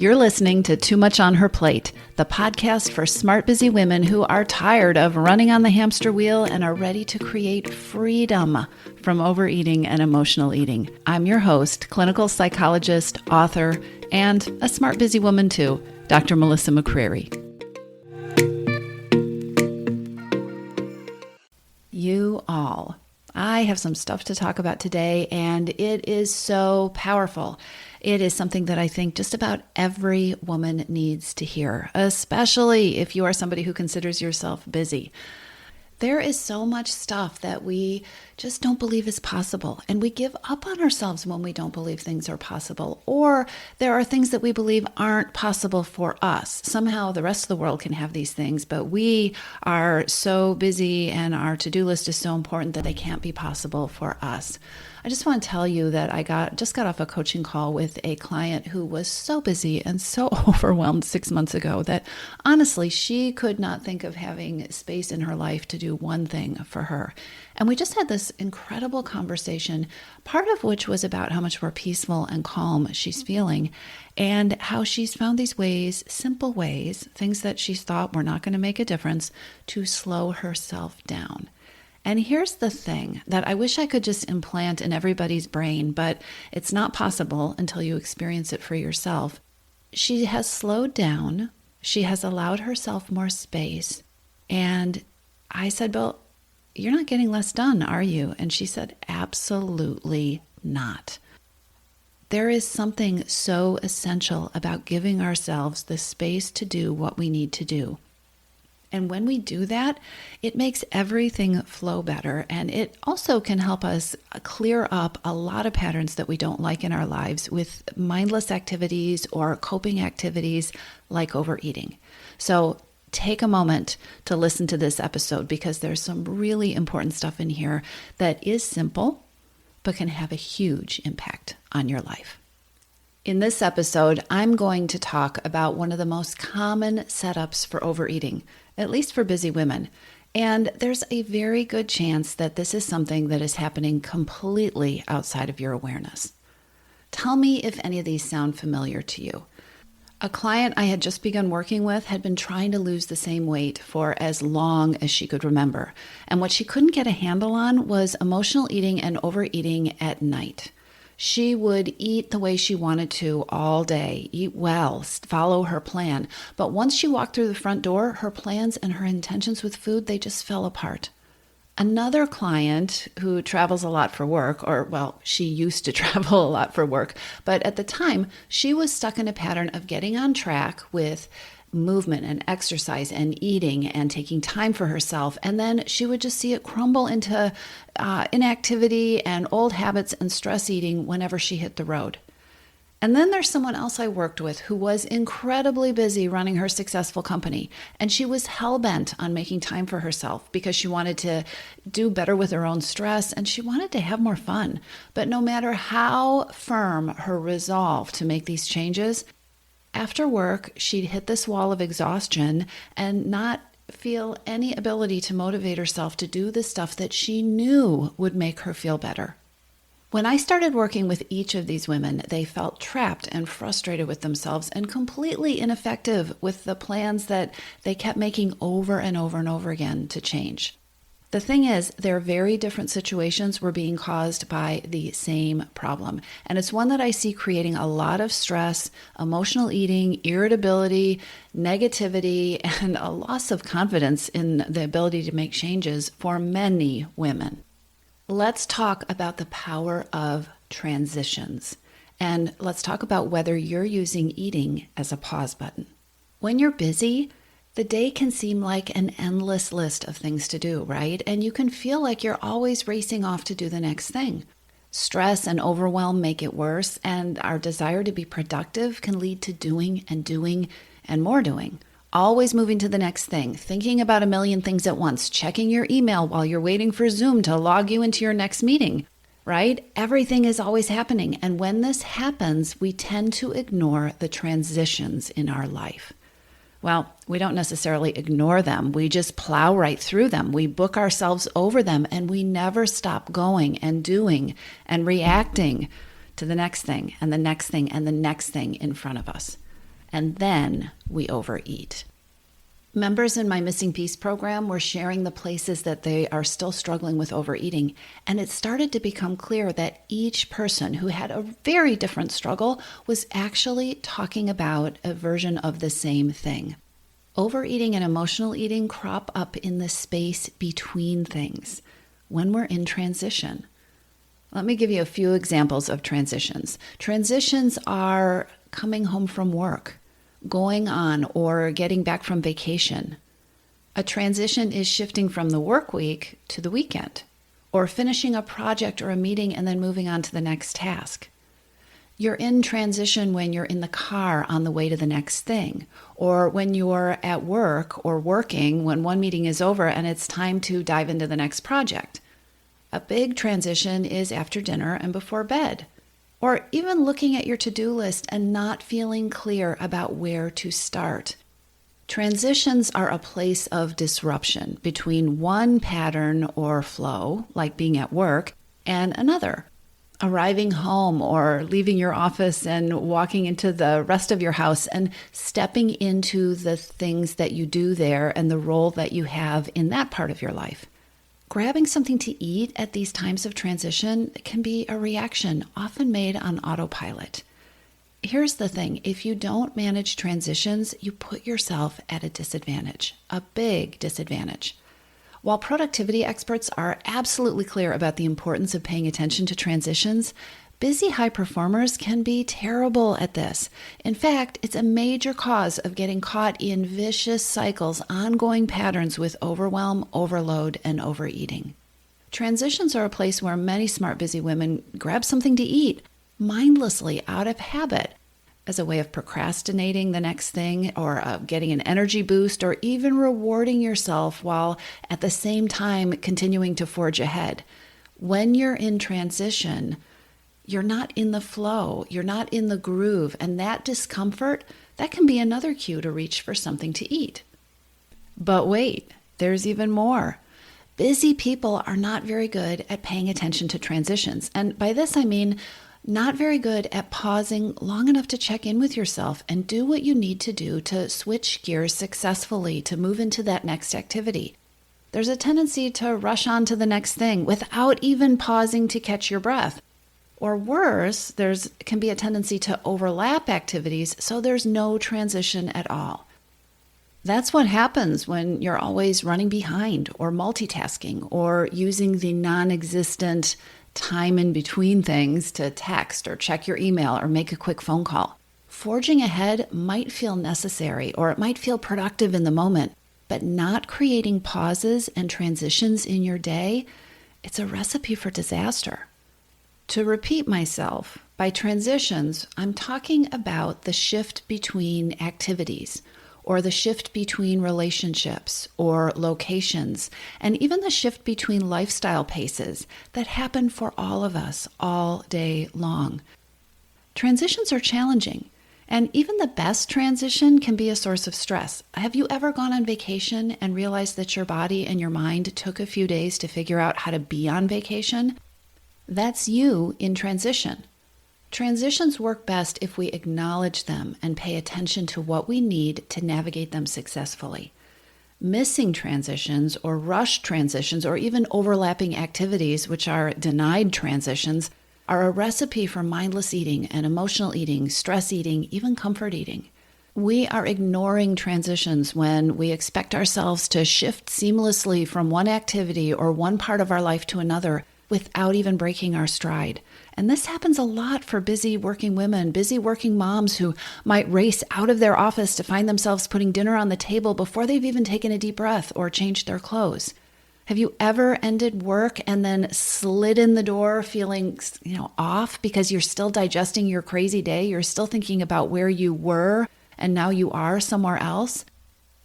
You're listening to Too Much on Her Plate, the podcast for smart, busy women who are tired of running on the hamster wheel and are ready to create freedom from overeating and emotional eating. I'm your host, clinical psychologist, author, and a smart, busy woman too, Dr. Melissa McCreary. You all, I have some stuff to talk about today, and it is so powerful. It is something that I think just about every woman needs to hear, especially if you are somebody who considers yourself busy. There is so much stuff that we just don't believe is possible, and we give up on ourselves when we don't believe things are possible, or there are things that we believe aren't possible for us. Somehow the rest of the world can have these things, but we are so busy and our to-do list is so important that they can't be possible for us. I just want to tell you that I just got off a coaching call with a client who was so busy and so overwhelmed 6 months ago that honestly, she could not think of having space in her life to do one thing for her. And we just had this incredible conversation, part of which was about how much more peaceful and calm she's feeling and how she's found these ways, simple ways, things that she thought were not going to make a difference, to slow herself down. And here's the thing that I wish I could just implant in everybody's brain, but it's not possible until you experience it for yourself. She has slowed down. She has allowed herself more space. And I said, well, you're not getting less done, are you? And she said, absolutely not. There is something so essential about giving ourselves the space to do what we need to do. And when we do that, it makes everything flow better. And it also can help us clear up a lot of patterns that we don't like in our lives with mindless activities or coping activities like overeating. So take a moment to listen to this episode because there's some really important stuff in here that is simple, but can have a huge impact on your life. In this episode, I'm going to talk about one of the most common setups for overeating, at least for busy women. And there's a very good chance that this is something that is happening completely outside of your awareness. Tell me if any of these sound familiar to you. A client I had just begun working with had been trying to lose the same weight for as long as she could remember. And what she couldn't get a handle on was emotional eating and overeating at night. She would eat the way she wanted to all day, eat well, follow her plan. But once she walked through the front door, her plans and her intentions with food, they just fell apart. Another client who travels a lot for work, she used to travel a lot for work, but at the time, she was stuck in a pattern of getting on track with movement and exercise and eating and taking time for herself. And then she would just see it crumble into inactivity and old habits and stress eating whenever she hit the road. And then there's someone else I worked with who was incredibly busy running her successful company. And she was hell-bent on making time for herself because she wanted to do better with her own stress and she wanted to have more fun. But no matter how firm her resolve to make these changes, after work, she'd hit this wall of exhaustion and not feel any ability to motivate herself to do the stuff that she knew would make her feel better. When I started working with each of these women, they felt trapped and frustrated with themselves and completely ineffective with the plans that they kept making over and over and over again to change. The thing is, their very different situations were being caused by the same problem. And it's one that I see creating a lot of stress, emotional eating, irritability, negativity, and a loss of confidence in the ability to make changes for many women. Let's talk about the power of transitions. And let's talk about whether you're using eating as a pause button. When you're busy, the day can seem like an endless list of things to do, right? And you can feel like you're always racing off to do the next thing. Stress and overwhelm make it worse, and our desire to be productive can lead to doing and more doing. Always moving to the next thing, thinking about a million things at once, checking your email while you're waiting for Zoom to log you into your next meeting, right? Everything is always happening. And when this happens, we tend to ignore the transitions in our life. Well, we don't necessarily ignore them. We just plow right through them. We book ourselves over them, and we never stop going and doing and reacting to the next thing and the next thing and the next thing in front of us. and then we overeat. Members in my Missing Piece program were sharing the places that they are still struggling with overeating, and it started to become clear that each person who had a very different struggle was actually talking about a version of the same thing. Overeating and emotional eating crop up in the space between things when we're in transition. Let me give you a few examples of transitions. Transitions are coming home from work, going on or getting back from vacation. A transition is shifting from the work week to the weekend, or finishing a project or a meeting and then moving on to the next task. You're in transition when you're in the car on the way to the next thing, or when you're at work or working when one meeting is over and it's time to dive into the next project. A big transition is after dinner and before bed, or even looking at your to-do list and not feeling clear about where to start. Transitions are a place of disruption between one pattern or flow, like being at work, and another. Arriving home or leaving your office and walking into the rest of your house and stepping into the things that you do there and the role that you have in that part of your life. Grabbing something to eat at these times of transition can be a reaction often made on autopilot. Here's the thing, if you don't manage transitions, you put yourself at a disadvantage, a big disadvantage. While productivity experts are absolutely clear about the importance of paying attention to transitions, busy high performers can be terrible at this. In fact, it's a major cause of getting caught in vicious cycles, ongoing patterns with overwhelm, overload, and overeating. Transitions are a place where many smart, busy women grab something to eat mindlessly out of habit as a way of procrastinating the next thing or getting an energy boost or even rewarding yourself while at the same time continuing to forge ahead. When you're in transition, you're not in the flow, you're not in the groove, and that discomfort, that can be another cue to reach for something to eat. But wait, there's even more. Busy people are not very good at paying attention to transitions. And by this, I mean not very good at pausing long enough to check in with yourself and do what you need to do to switch gears successfully to move into that next activity. There's a tendency to rush on to the next thing without even pausing to catch your breath. Or worse, can be a tendency to overlap activities, so there's no transition at all. That's what happens when you're always running behind or multitasking or using the non-existent time in between things to text or check your email or make a quick phone call. Forging ahead might feel necessary or it might feel productive in the moment, but not creating pauses and transitions in your day, it's a recipe for disaster. To repeat myself, by transitions, I'm talking about the shift between activities, or the shift between relationships or locations, and even the shift between lifestyle paces that happen for all of us all day long. Transitions are challenging, and even the best transition can be a source of stress. Have you ever gone on vacation and realized that your body and your mind took a few days to figure out how to be on vacation? That's you in transition. Transitions work best if we acknowledge them and pay attention to what we need to navigate them successfully. Missing transitions or rushed transitions or even overlapping activities, which are denied transitions, are a recipe for mindless eating and emotional eating, stress eating, even comfort eating. We are ignoring transitions when we expect ourselves to shift seamlessly from one activity or one part of our life to another without even breaking our stride. And this happens a lot for busy working women, busy working moms who might race out of their office to find themselves putting dinner on the table before they've even taken a deep breath or changed their clothes. Have you ever ended work and then slid in the door feeling, off because you're still digesting your crazy day? You're still thinking about where you were and now you are somewhere else?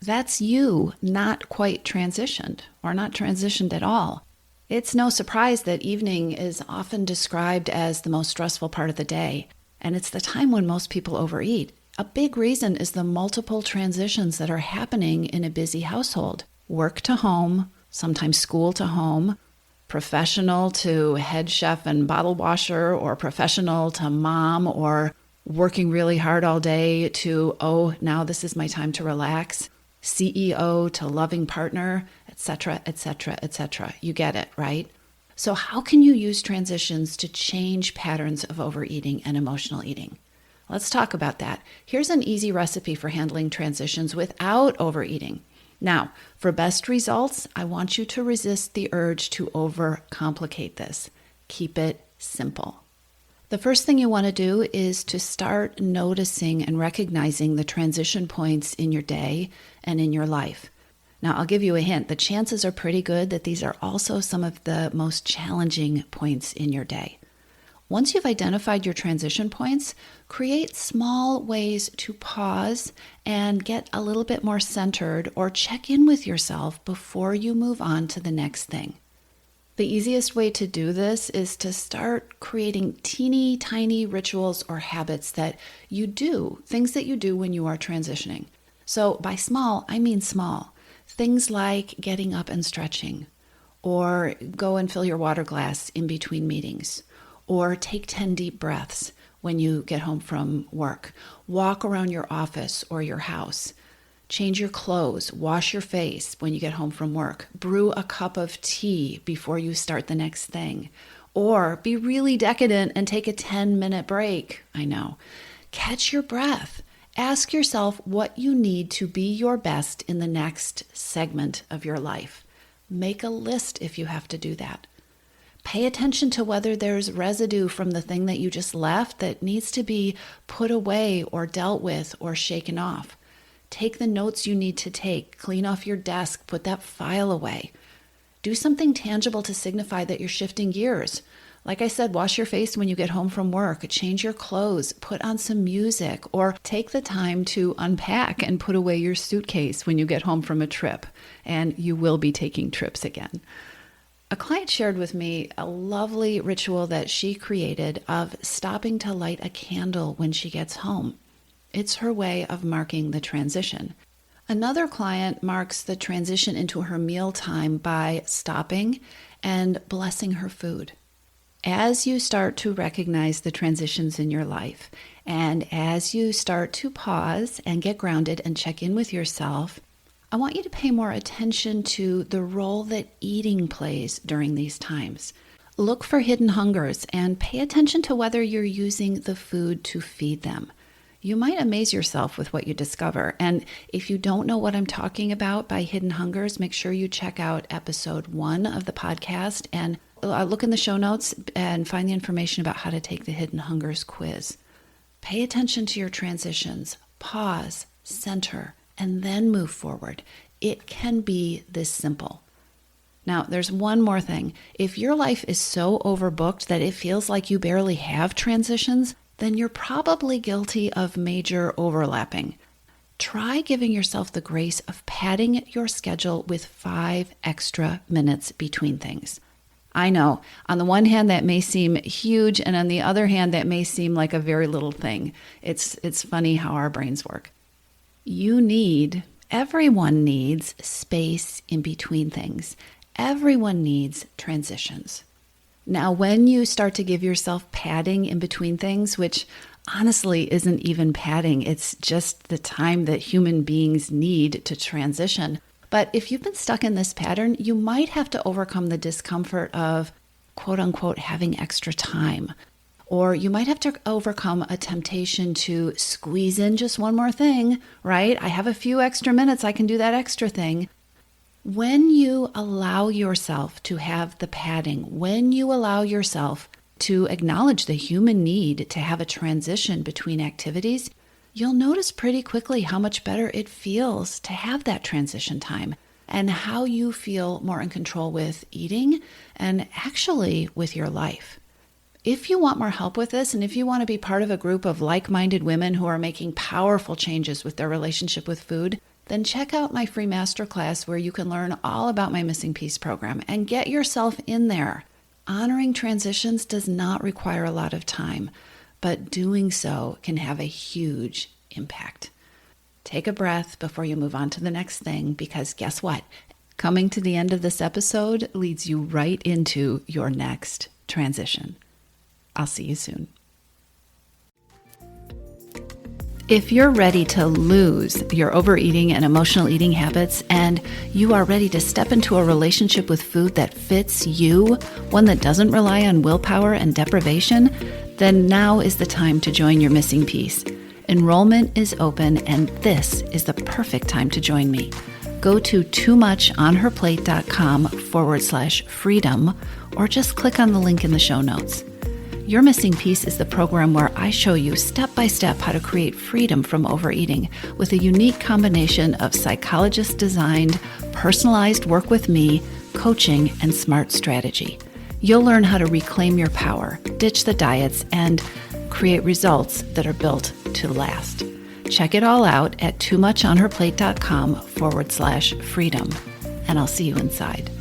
That's you not quite transitioned or not transitioned at all. It's no surprise that evening is often described as the most stressful part of the day, and it's the time when most people overeat. A big reason is the multiple transitions that are happening in a busy household. Work to home, sometimes school to home, professional to head chef and bottle washer, or professional to mom or working really hard all day to, oh, now this is my time to relax, CEO to loving partner, etc., etc., etc. You get it, right? So how can you use transitions to change patterns of overeating and emotional eating? Let's talk about that. Here's an easy recipe for handling transitions without overeating. Now, for best results, I want you to resist the urge to overcomplicate this. Keep it simple. The first thing you want to do is to start noticing and recognizing the transition points in your day and in your life. Now, I'll give you a hint. The chances are pretty good that these are also some of the most challenging points in your day. Once you've identified your transition points, create small ways to pause and get a little bit more centered or check in with yourself before you move on to the next thing. The easiest way to do this is to start creating teeny tiny rituals or habits that you do, things that you do when you are transitioning. So by small, I mean small. Things like getting up and stretching, or go and fill your water glass in between meetings, or take 10 deep breaths when you get home from work. Walk around your office or your house. Change your clothes, wash your face when you get home from work, brew a cup of tea before you start the next thing, or be really decadent and take a 10-minute break. I know. Catch your breath. Ask yourself what you need to be your best in the next segment of your life. Make a list if you have to do that. Pay attention to whether there's residue from the thing that you just left that needs to be put away or dealt with or shaken off. Take the notes you need to take, clean off your desk, put that file away. Do something tangible to signify that you're shifting gears. Like I said, wash your face when you get home from work, change your clothes, put on some music, or take the time to unpack and put away your suitcase when you get home from a trip. And you will be taking trips again. A client shared with me a lovely ritual that she created of stopping to light a candle when she gets home. It's her way of marking the transition. Another client marks the transition into her mealtime by stopping and blessing her food. As you start to recognize the transitions in your life, and as you start to pause and get grounded and check in with yourself, I want you to pay more attention to the role that eating plays during these times. Look for hidden hungers and pay attention to whether you're using the food to feed them. You might amaze yourself with what you discover. And if you don't know what I'm talking about by hidden hungers, make sure you check out episode 1 of the podcast and look in the show notes and find the information about how to take the hidden hungers quiz. Pay attention to your transitions, pause, center, and then move forward. It can be this simple. Now, there's one more thing. If your life is so overbooked that it feels like you barely have transitions, then you're probably guilty of major overlapping. Try giving yourself the grace of padding your schedule with 5 extra minutes between things. I know, on the one hand, that may seem huge, and on the other hand, that may seem like a very little thing. It's funny how our brains work. Everyone needs space in between things. Everyone needs transitions. Now, when you start to give yourself padding in between things, which honestly isn't even padding, it's just the time that human beings need to transition. But if you've been stuck in this pattern, you might have to overcome the discomfort of, quote unquote, having extra time. Or you might have to overcome a temptation to squeeze in just one more thing, right? I have a few extra minutes, I can do that extra thing. When you allow yourself to have the padding, when you allow yourself to acknowledge the human need to have a transition between activities, you'll notice pretty quickly how much better it feels to have that transition time and how you feel more in control with eating and actually with your life. If you want more help with this, and if you want to be part of a group of like-minded women who are making powerful changes with their relationship with food, then check out my free masterclass where you can learn all about my Missing Piece program and get yourself in there. Honoring transitions does not require a lot of time, but doing so can have a huge impact. Take a breath before you move on to the next thing, because guess what? Coming to the end of this episode leads you right into your next transition. I'll see you soon. If you're ready to lose your overeating and emotional eating habits, and you are ready to step into a relationship with food that fits you, one that doesn't rely on willpower and deprivation, then now is the time to join your missing piece. Enrollment is open, and this is the perfect time to join me. Go to toomuchonherplate.com/freedom, or just click on the link in the show notes. Your Missing Piece is the program where I show you step-by-step how to create freedom from overeating with a unique combination of psychologist-designed, personalized work with me, coaching, and smart strategy. You'll learn how to reclaim your power, ditch the diets, and create results that are built to last. Check it all out at toomuchonherplate.com/freedom, and I'll see you inside.